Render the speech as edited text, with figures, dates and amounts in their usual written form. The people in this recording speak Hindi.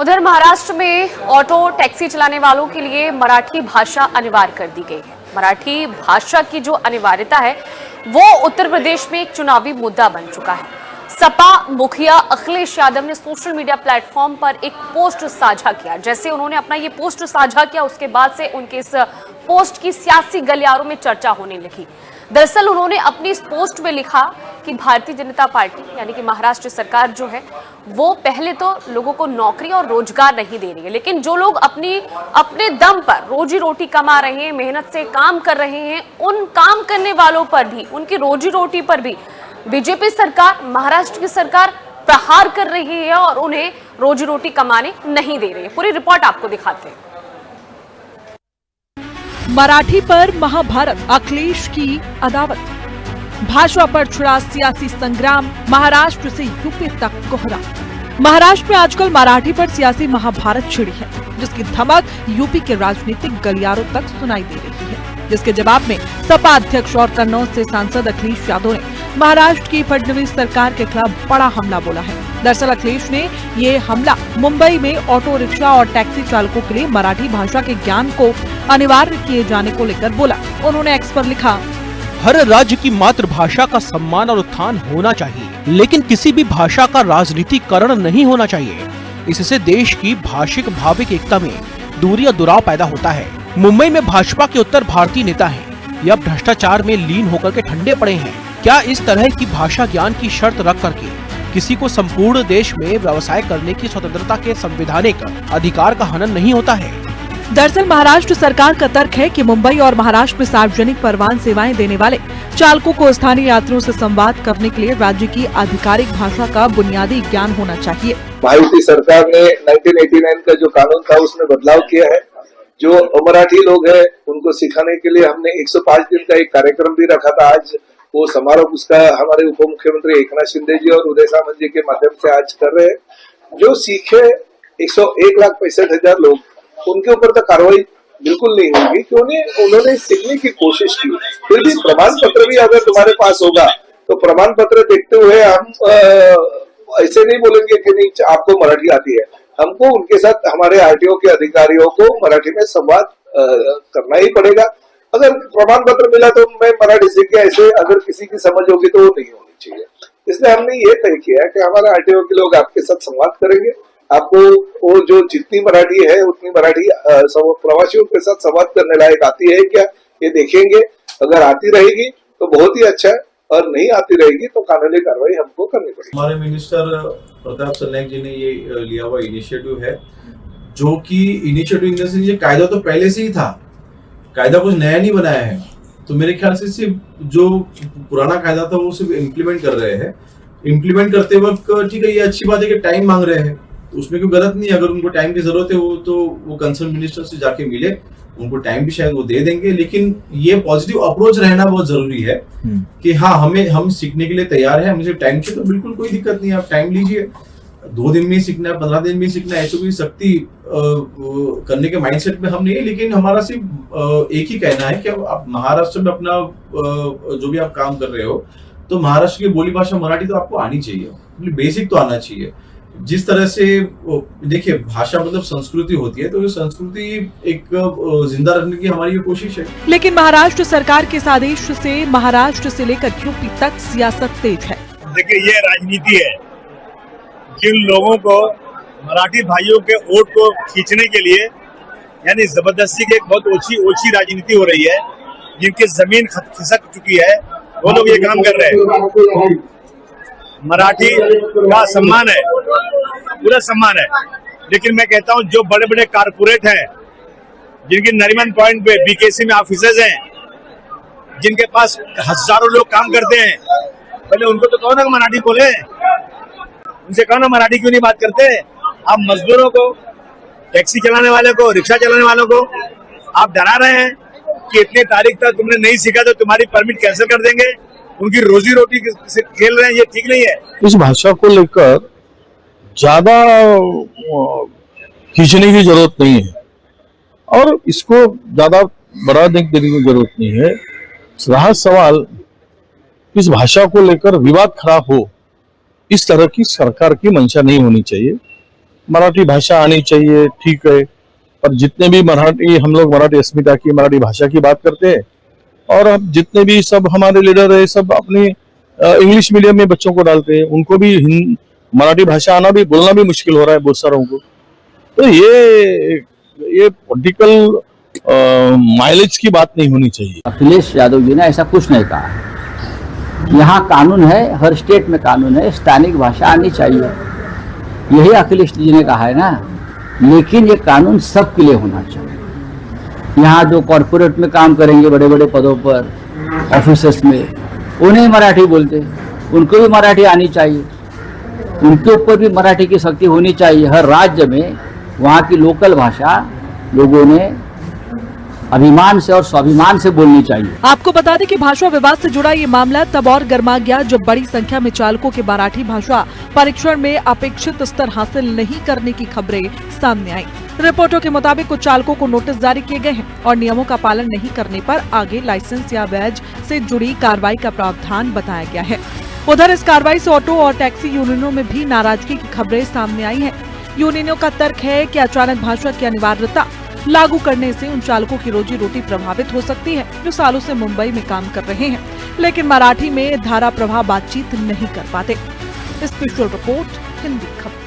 उधर महाराष्ट्र में ऑटो टैक्सी चलाने वालों के लिए मराठी भाषा अनिवार्य कर दी गई है। मराठी भाषा की जो अनिवार्यता है वो उत्तर प्रदेश में एक चुनावी मुद्दा बन चुका है। सपा मुखिया अखिलेश यादव ने सोशल मीडिया प्लेटफॉर्म पर एक पोस्ट साझा किया। जैसे उन्होंने अपना ये पोस्ट साझा किया, उसके बाद से उनके इस पोस्ट की सियासी गलियारों में चर्चा होने लगी। दरअसल उन्होंने अपनी इस पोस्ट में लिखा कि भारतीय जनता पार्टी यानी कि महाराष्ट्र सरकार जो है वो पहले तो लोगों को नौकरी और रोजगार नहीं दे रही है, लेकिन जो लोग अपने दम पर रोजी रोटी कमा रहे हैं, मेहनत से काम कर रहे हैं, उन काम करने वालों पर भी, उनकी रोजी रोटी पर भी बीजेपी सरकार, महाराष्ट्र की सरकार प्रहार कर रही है और उन्हें रोजी रोटी कमाने नहीं दे रही है। पूरी रिपोर्ट आपको दिखाते हैं। मराठी पर महाभारत, अखिलेश की अदावत, भाषा पर छिड़ा सियासी संग्राम, महाराष्ट्र से यूपी तक कोहरा। महाराष्ट्र में आजकल मराठी पर सियासी महाभारत छिड़ी है, जिसकी धमक यूपी के राजनीतिक गलियारों तक सुनाई दे रही है, जिसके जवाब में सपा अध्यक्ष और कन्नौज से सांसद अखिलेश यादव ने महाराष्ट्र की फडणवीस सरकार के खिलाफ बड़ा हमला बोला है। दरअसल अखिलेश ने ये हमला मुंबई में ऑटो रिक्शा और टैक्सी चालकों के लिए मराठी भाषा के ज्ञान को अनिवार्य किए जाने को लेकर बोला। उन्होंने एक्स पर लिखा, हर राज्य की मातृभाषा का सम्मान और उत्थान होना चाहिए, लेकिन किसी भी भाषा का राजनीतिकरण नहीं होना चाहिए। इससे देश की भाषिक भाविक एकता में दूरी और दुराव पैदा होता है। मुंबई में भाजपा के उत्तर भारतीय नेता हैं, यह भ्रष्टाचार में लीन होकर के ठंडे पड़े हैं। क्या इस तरह की भाषा ज्ञान की शर्त रख करके किसी को संपूर्ण देश में व्यवसाय करने की स्वतंत्रता के संवैधानिक अधिकार का हनन नहीं होता है? दरअसल महाराष्ट्र सरकार का तर्क है कि मुंबई और महाराष्ट्र में सार्वजनिक परिवहन सेवाएं देने वाले चालकों को स्थानीय यात्रियों से संवाद करने के लिए राज्य की आधिकारिक भाषा का बुनियादी ज्ञान होना चाहिए। भारतीय सरकार ने 1989 का जो कानून था उसमें बदलाव किया है। जो अमराठी लोग हैं उनको सिखाने के लिए हमने 105 दिन का एक कार्यक्रम भी रखा था। आज वो समारोह उसका हमारे उप मुख्यमंत्री एकनाथ शिंदे जी और उदय सामंत जी के माध्यम से आज कर रहे हैं। जो सीखे 101,65,000 लोग, उनके ऊपर तो कार्रवाई बिल्कुल नहीं होगी क्योंकि उन्होंने सीखने की कोशिश की। फिर भी प्रमाण पत्र भी अगर तुम्हारे पास होगा तो प्रमाण पत्र देखते हुए हम ऐसे नहीं बोलेंगे कि नहीं आपको मराठी आती है। हमको उनके साथ हमारे आरटीओ के अधिकारियों को मराठी में संवाद करना ही पड़ेगा। अगर प्रमाण पत्र मिला तो मैं मराठी सीख गया, ऐसे अगर किसी की समझ होगी तो वो नहीं होनी चाहिए। इसलिए हमने ये तय किया है कि हमारे आरटीओ के लोग आपके साथ संवाद करेंगे। आपको वो जो जितनी मराठी है उतनी मराठी प्रवासियों के साथ संवाद करने लायक आती है क्या, ये देखेंगे। अगर आती रहेगी तो बहुत ही अच्छा है, और नहीं आती रहेगी तो कानूनी कार्रवाई हमको करनी पड़ेगी। हमारे मिनिस्टर प्रताप सरनाईक जी ने ये लिया हुआ इनिशिएटिव है, जो कि इनिशिएटिव ये कायदा तो पहले से ही था, कायदा कुछ नया नहीं बनाया है। तो मेरे ख्याल से सिर्फ जो पुराना कायदा था वो सिर्फ इम्प्लीमेंट कर रहे हैं। इम्प्लीमेंट करते वक्त ठीक है, ये अच्छी बात है कि टाइम मांग रहे हैं, तो उसमें कोई गलत नहीं है। अगर उनको टाइम की जरूरत है वो कंसर्न मिनिस्टर से जाके मिले, उनको टाइम भी शायद वो दे देंगे। लेकिन ये पॉजिटिव अप्रोच रहना बहुत जरूरी है कि हाँ, हम सीखने के लिए तैयार है, मुझे टाइम चाहिए तो बिल्कुल कोई दिक्कत नहीं है, आप टाइम लीजिए। 2 दिन में सीखना है, 15 दिन में सीखना है, ऐसे कोई सख्ती करने के माइंडसेट में हम नहीं है। लेकिन हमारा सिर्फ एक ही कहना है कि आप महाराष्ट्र में अपना जो भी आप काम कर रहे हो तो महाराष्ट्र की बोली भाषा मराठी तो आपको आनी चाहिए, बेसिक तो आना चाहिए। जिस तरह से देखिए, भाषा मतलब संस्कृति होती है, तो ये संस्कृति एक जिंदा रखने की हमारी ये कोशिश है। लेकिन महाराष्ट्र सरकार के इस आदेश से महाराष्ट्र से लेकर यूपी तक सियासत तेज है। देखिए, ये राजनीति है। जिन लोगों को मराठी भाइयों के वोट को खींचने के लिए यानी जबरदस्ती की एक बहुत ओछी राजनीति हो रही है, जिनकी जमीन खिसक चुकी है, वो लोग ये काम कर रहे हैं। मराठी का सम्मान है, पूरा सम्मान है, लेकिन मैं कहता हूं जो बड़े बड़े कारपोरेट हैं, जिनकी नरीमन पॉइंट पे बीकेसी में ऑफिसेज हैं, जिनके पास हजारों लोग काम करते हैं, पहले उनको तो कहो ना मराठी बोले, उनसे कहो ना मराठी क्यों नहीं बात करते। आप मजदूरों को, टैक्सी चलाने वाले को, रिक्शा चलाने वालों को आप डरा रहे हैं कि इतनी तारीख तक तुमने नहीं सीखा तो तुम्हारी परमिट कैंसिल कर देंगे। उनकी रोजी रोटी से खेल रहे हैं, ये ठीक नहीं है। इस भाषा को लेकर ज्यादा खींचने की जरूरत नहीं है और इसको ज्यादा बढ़ा देने की जरूरत नहीं है। रहा सवाल इस भाषा को लेकर विवाद खड़ा हो, इस तरह की सरकार की मंशा नहीं होनी चाहिए। मराठी भाषा आनी चाहिए, ठीक है। और जितने भी मराठी, हम लोग मराठी अस्मिता की, मराठी भाषा की बात करते हैं, और अब जितने भी सब हमारे लीडर है सब अपनी इंग्लिश मीडियम में बच्चों को डालते हैं, उनको भी मराठी भाषा आना भी, बोलना भी मुश्किल हो रहा है बहुत सारों को। तो ये पॉलिटिकल माइलेज की बात नहीं होनी चाहिए। अखिलेश यादव जी ने ऐसा कुछ नहीं कहा। यहाँ कानून है, हर स्टेट में कानून है, स्थानिक भाषा आनी चाहिए, यही अखिलेश जी ने कहा है ना। लेकिन ये कानून सबके लिए होना चाहिए। यहाँ जो कॉरपोरेट में काम करेंगे बड़े बड़े पदों पर, ऑफिसर्स में, उन्हें मराठी बोलते, उनको भी मराठी आनी चाहिए, उनके ऊपर भी मराठी की शक्ति होनी चाहिए। हर राज्य में वहाँ की लोकल भाषा लोगों ने अभिमान से और स्वाभिमान से बोलनी चाहिए। आपको बता दें कि भाषा विवाद से जुड़ा ये मामला तब और गर्मा गया जब बड़ी संख्या में चालकों के मराठी भाषा परीक्षण में अपेक्षित स्तर हासिल नहीं करने की खबरें सामने आई। रिपोर्टों के मुताबिक कुछ चालकों को नोटिस जारी किए गए हैं और नियमों का पालन नहीं करने पर आगे लाइसेंस या बैज से जुड़ी कार्रवाई का प्रावधान बताया गया है। उधर इस कार्रवाई से ऑटो और टैक्सी यूनियनों में भी नाराजगी की खबरें सामने आई हैं। यूनियनों का तर्क है कि अचानक भाषा की अनिवार्यता लागू करने से उन चालकों की रोजी रोटी प्रभावित हो सकती है जो सालों से मुंबई में काम कर रहे हैं, लेकिन मराठी में धारा प्रवाह बातचीत नहीं कर पाते। स्पेशल रिपोर्ट, हिंदी खबर।